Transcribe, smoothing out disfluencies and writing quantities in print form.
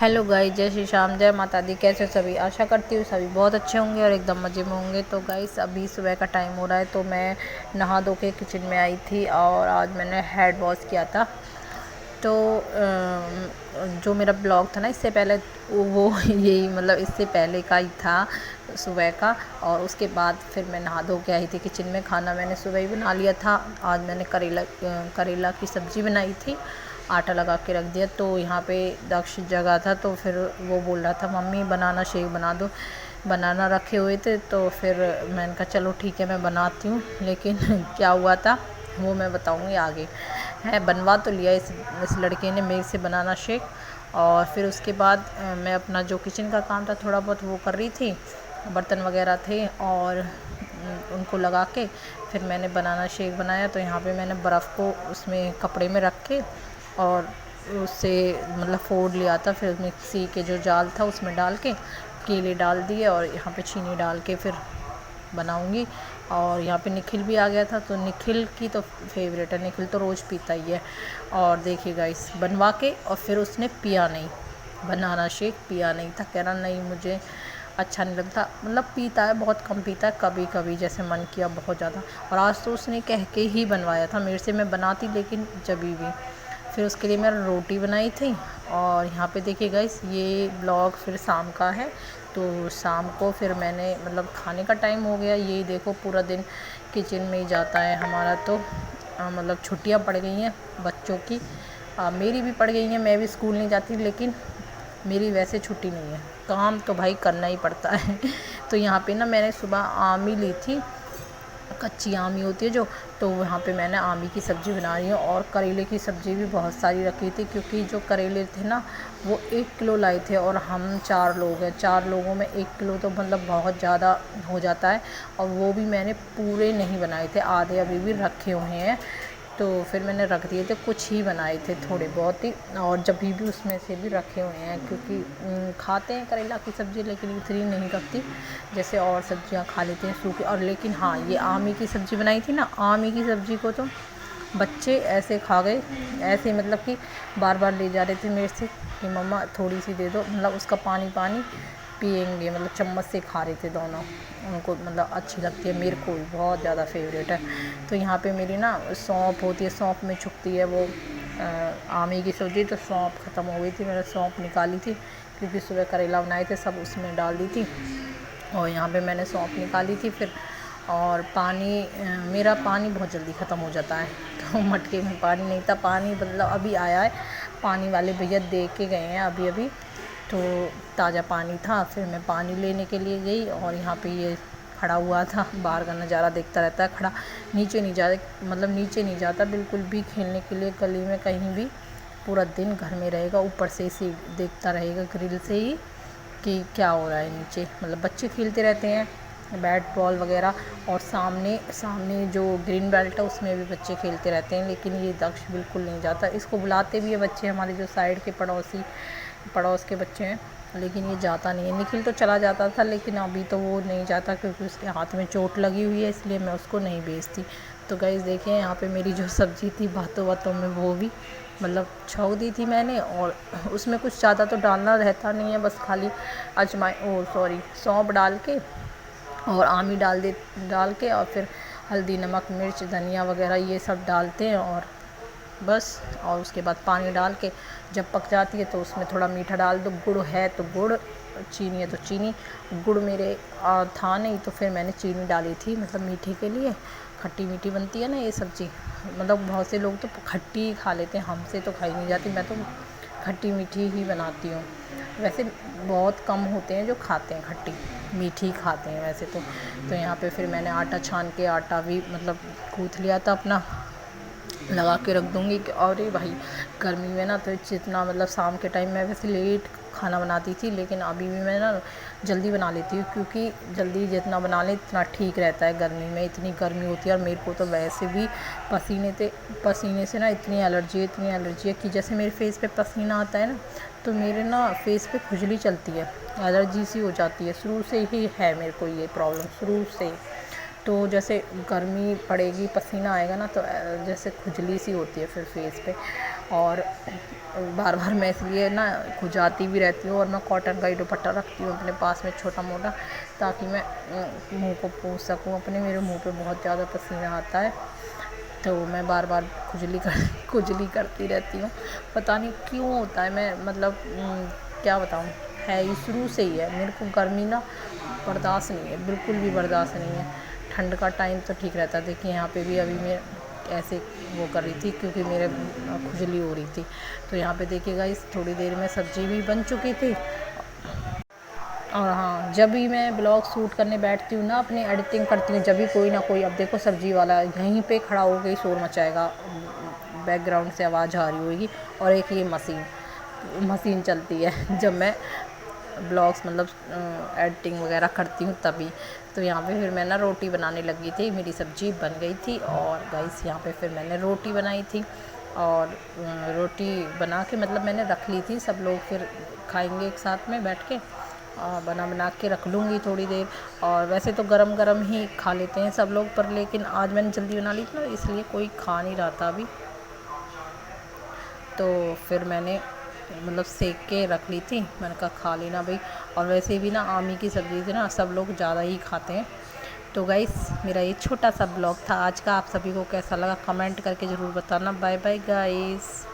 Hello guys, जय श्री श्याम, जय माता दी। कैसे हो सभी? आशा करती हूँ सभी बहुत अच्छे होंगे और एकदम मज़े में होंगे। तो गाइस अभी सुबह का टाइम हो रहा है, तो मैं नहा धो के किचन में आई थी और आज मैंने हेड वॉश किया था। तो जो मेरा ब्लॉग था ना इससे पहले, वो यही मतलब इससे पहले का ही था सुबह का। और उसके बाद फिर मैं नहा धो के आई थी किचन में। खाना मैंने सुबह ही बना लिया था। आज मैंने करेला की सब्ज़ी बनाई थी, आटा लगा के रख दिया। तो यहाँ पे दक्ष जगह था, तो फिर वो बोल रहा था मम्मी बनाना शेक बना दो। बनाना रखे हुए थे, तो फिर मैंने कहा चलो ठीक है मैं बनाती हूँ। लेकिन क्या हुआ था वो मैं बताऊँगी आगे। है बनवा तो लिया इस लड़के ने मेरे से बनाना शेक। और फिर उसके बाद मैं अपना जो किचन का काम था थोड़ा बहुत वो कर रही थी, बर्तन वगैरह थे और उनको लगा के फिर मैंने बनाना शेक बनाया। तो यहाँ पे मैंने बर्फ़ को उसमें कपड़े में रख के और उससे मतलब फोड़ लिया था। फिर मिक्सी के जो जाल था उसमें डाल के केले डाल दिए और यहाँ पे चीनी डाल के फिर बनाऊंगी। और यहाँ पे निखिल भी आ गया था, तो निखिल की तो फेवरेट है, निखिल तो रोज़ पीता ही है। और देखिएगा इस बनवा के और फिर उसने पिया नहीं, बनाना शेक पिया नहीं था। कह रहा नहीं मुझे अच्छा नहीं लगता, मतलब पीता है बहुत कम पीता है, कभी कभी जैसे मन किया बहुत ज़्यादा। और आज तो उसने कह के ही बनवाया था मेरे से, मैं बनाती लेकिन जभी भी। फिर उसके लिए मैंने रोटी बनाई थी। और यहाँ पे देखिए गाइस ये ब्लॉग फिर शाम का है। तो शाम को फिर मैंने मतलब खाने का टाइम हो गया, ये देखो पूरा दिन किचन में ही जाता है हमारा। तो मतलब छुट्टियाँ पड़ गई हैं बच्चों की, मेरी भी पड़ गई हैं, मैं भी स्कूल नहीं जाती, लेकिन मेरी वैसे छुट्टी नहीं है, काम तो भाई करना ही पड़ता है। तो यहाँ पे ना मैंने सुबह आमी ली थी, कच्ची आमी होती है जो, तो वहाँ पे मैंने आमी की सब्ज़ी बना रही हूँ। और करेले की सब्ज़ी भी बहुत सारी रखी थी, क्योंकि जो करेले थे ना वो 1 किलो लाए थे और हम 4 लोग हैं। 4 लोगों में 1 किलो तो मतलब बहुत ज़्यादा हो जाता है। और वो भी मैंने पूरे नहीं बनाए थे, आधे अभी भी रखे हुए हैं। तो फिर मैंने रख दिए थे, कुछ ही बनाए थे थोड़े बहुत ही, और जब भी उसमें से भी रखे हुए हैं, क्योंकि खाते हैं करेला की सब्ज़ी लेकिन इतनी नहीं रखती जैसे और सब्जियां खा लेते हैं सूखी। और लेकिन हाँ, ये आमी की सब्ज़ी बनाई थी ना, आमी की सब्ज़ी को तो बच्चे ऐसे खा गए, ऐसे मतलब कि बार बार ले जा रहे थे मेरे से कि मम्मा थोड़ी सी दे दो, मतलब उसका पानी पानी पिएंगे, मतलब चम्मच से खा रहे थे दोनों। उनको मतलब अच्छी लगती है, मेरे को भी बहुत ज़्यादा फेवरेट है। तो यहाँ पे मेरी ना सौंफ होती है, सौंफ में छुपती है वो आमी की सब्ज़ी। तो सौंफ ख़त्म हो गई थी, मैंने सौंफ निकाली थी, क्योंकि सुबह करेला बनाए थे सब उसमें डाल दी थी। और यहाँ पे मैंने सौंफ निकाली थी फिर। और पानी मेरा पानी बहुत जल्दी ख़त्म हो जाता है, तो मटके में पानी नहीं था। पानी मतलब अभी आया है, पानी वाले भैया दे के गए हैं अभी अभी, तो ताज़ा पानी था। फिर मैं पानी लेने के लिए गई और यहाँ पे ये खड़ा हुआ था, बाहर का नज़ारा देखता रहता है खड़ा, नीचे नहीं जाता, मतलब नीचे नहीं जाता बिल्कुल भी खेलने के लिए गली में कहीं भी। पूरा दिन घर में रहेगा, ऊपर से इसी देखता रहेगा ग्रिल से ही कि क्या हो रहा है नीचे। मतलब बच्चे खेलते रहते हैं बैट बॉल वगैरह, और सामने सामने जो ग्रीन बेल्ट है उसमें भी बच्चे खेलते रहते हैं। लेकिन ये दक्ष बिल्कुल नहीं जाता, इसको बुलाते भी है बच्चे, हमारे जो साइड के पड़ोस के बच्चे हैं, लेकिन ये जाता नहीं है। निखिल तो चला जाता था, लेकिन अभी तो वो नहीं जाता क्योंकि उसके हाथ में चोट लगी हुई है, इसलिए मैं उसको नहीं भेजती। तो गाइस देखिए यहाँ पे मेरी जो सब्ज़ी थी बातों बातों में वो भी मतलब छौंक दी थी मैंने। और उसमें कुछ ज़्यादा तो डालना रहता नहीं है, बस खाली सौंफ डाल के और आमी डाल के और फिर हल्दी नमक मिर्च धनिया वगैरह ये सब डालते हैं और बस। और उसके बाद पानी डाल के जब पक जाती है तो उसमें थोड़ा मीठा डाल दो, गुड़ है तो गुड़, चीनी है तो चीनी। गुड़ मेरे था नहीं, तो फिर मैंने चीनी डाली थी, मतलब मीठे के लिए, खट्टी मीठी बनती है ना ये सब्ज़ी। मतलब बहुत से लोग तो खट्टी ही खा लेते हैं, हमसे तो खाई नहीं जाती, मैं तो खट्टी मीठी ही बनाती हूँ। वैसे बहुत कम होते हैं जो खाते हैं खट्टी मीठी खाते हैं वैसे तो यहाँ पे फिर मैंने आटा छान के, आटा भी मतलब गूँथ लिया था अपना, लगा के रख दूँगी। और ये भाई गर्मी में ना तो जितना मतलब शाम के टाइम में वैसे लेट खाना बनाती थी, लेकिन अभी भी मैं ना जल्दी बना लेती हूँ, क्योंकि जल्दी जितना बना लें इतना ठीक रहता है। गर्मी में इतनी गर्मी होती है और मेरे को तो वैसे भी पसीने से ना इतनी एलर्जी है कि जैसे मेरे फेस पे पसीना आता है ना, तो मेरे ना फेस पे खुजली चलती है, एलर्जी सी हो जाती है। शुरू से ही है मेरे को ये प्रॉब्लम, शुरू से। तो जैसे गर्मी पड़ेगी पसीना आएगा ना, तो जैसे खुजली सी होती है फिर फेस पे। और बार बार मैं इसलिए ना खुजाती भी रहती हूँ, और मैं कॉटन का ही दुपट्टा रखती हूँ अपने पास में छोटा मोटा, ताकि मैं मुंह को पोंछ सकूँ अपने। मेरे मुंह पे बहुत ज़्यादा पसीना आता है, तो मैं बार बार खुजली करती रहती हूँ, पता नहीं क्यों होता है। मैं मतलब क्या बताऊँ, है ही शुरू से ही है। मेरे को गर्मी ना बर्दाश्त नहीं है, बिल्कुल भी बर्दाश्त नहीं है। ठंड का टाइम तो ठीक रहता है। देखिए यहाँ पे भी अभी मैं ऐसे वो कर रही थी क्योंकि मेरे खुजली हो रही थी। तो यहाँ पे देखिएगा, इस थोड़ी देर में सब्ज़ी भी बन चुकी थी। और हाँ, जब भी मैं ब्लॉग शूट करने बैठती हूँ ना, अपनी एडिटिंग करती हूँ, जब भी कोई ना कोई, अब देखो सब्ज़ी वाला यहीं पे खड़ा हो गई, शोर मचाएगा, बैकग्राउंड से आवाज़ आ रही होगी। और एक ये मशीन चलती है जब मैं ब्लॉग्स मतलब एडिटिंग वगैरह करती हूँ तभी। तो यहाँ पे फिर मैं ना रोटी बनाने लगी थी, मेरी सब्ज़ी बन गई थी, और गाइस यहाँ पे फिर मैंने रोटी बनाई थी। और रोटी बना के मतलब मैंने रख ली थी, सब लोग फिर खाएंगे एक साथ में बैठ के। बना के रख लूँगी थोड़ी देर। और वैसे तो गरम गरम ही खा लेते हैं सब लोग, पर लेकिन आज मैंने जल्दी बना ली थी ना, इसलिए कोई खा नहीं रहा था अभी। तो फिर मैंने मतलब सेक के रख ली थी, मैंने कहा खा लेना भाई। और वैसे भी ना आमी की सब्ज़ी थी ना, सब लोग ज़्यादा ही खाते हैं। तो गाइस, मेरा ये छोटा सा ब्लॉग था आज का, आप सभी को कैसा लगा कमेंट करके ज़रूर बताना। Bye bye guys.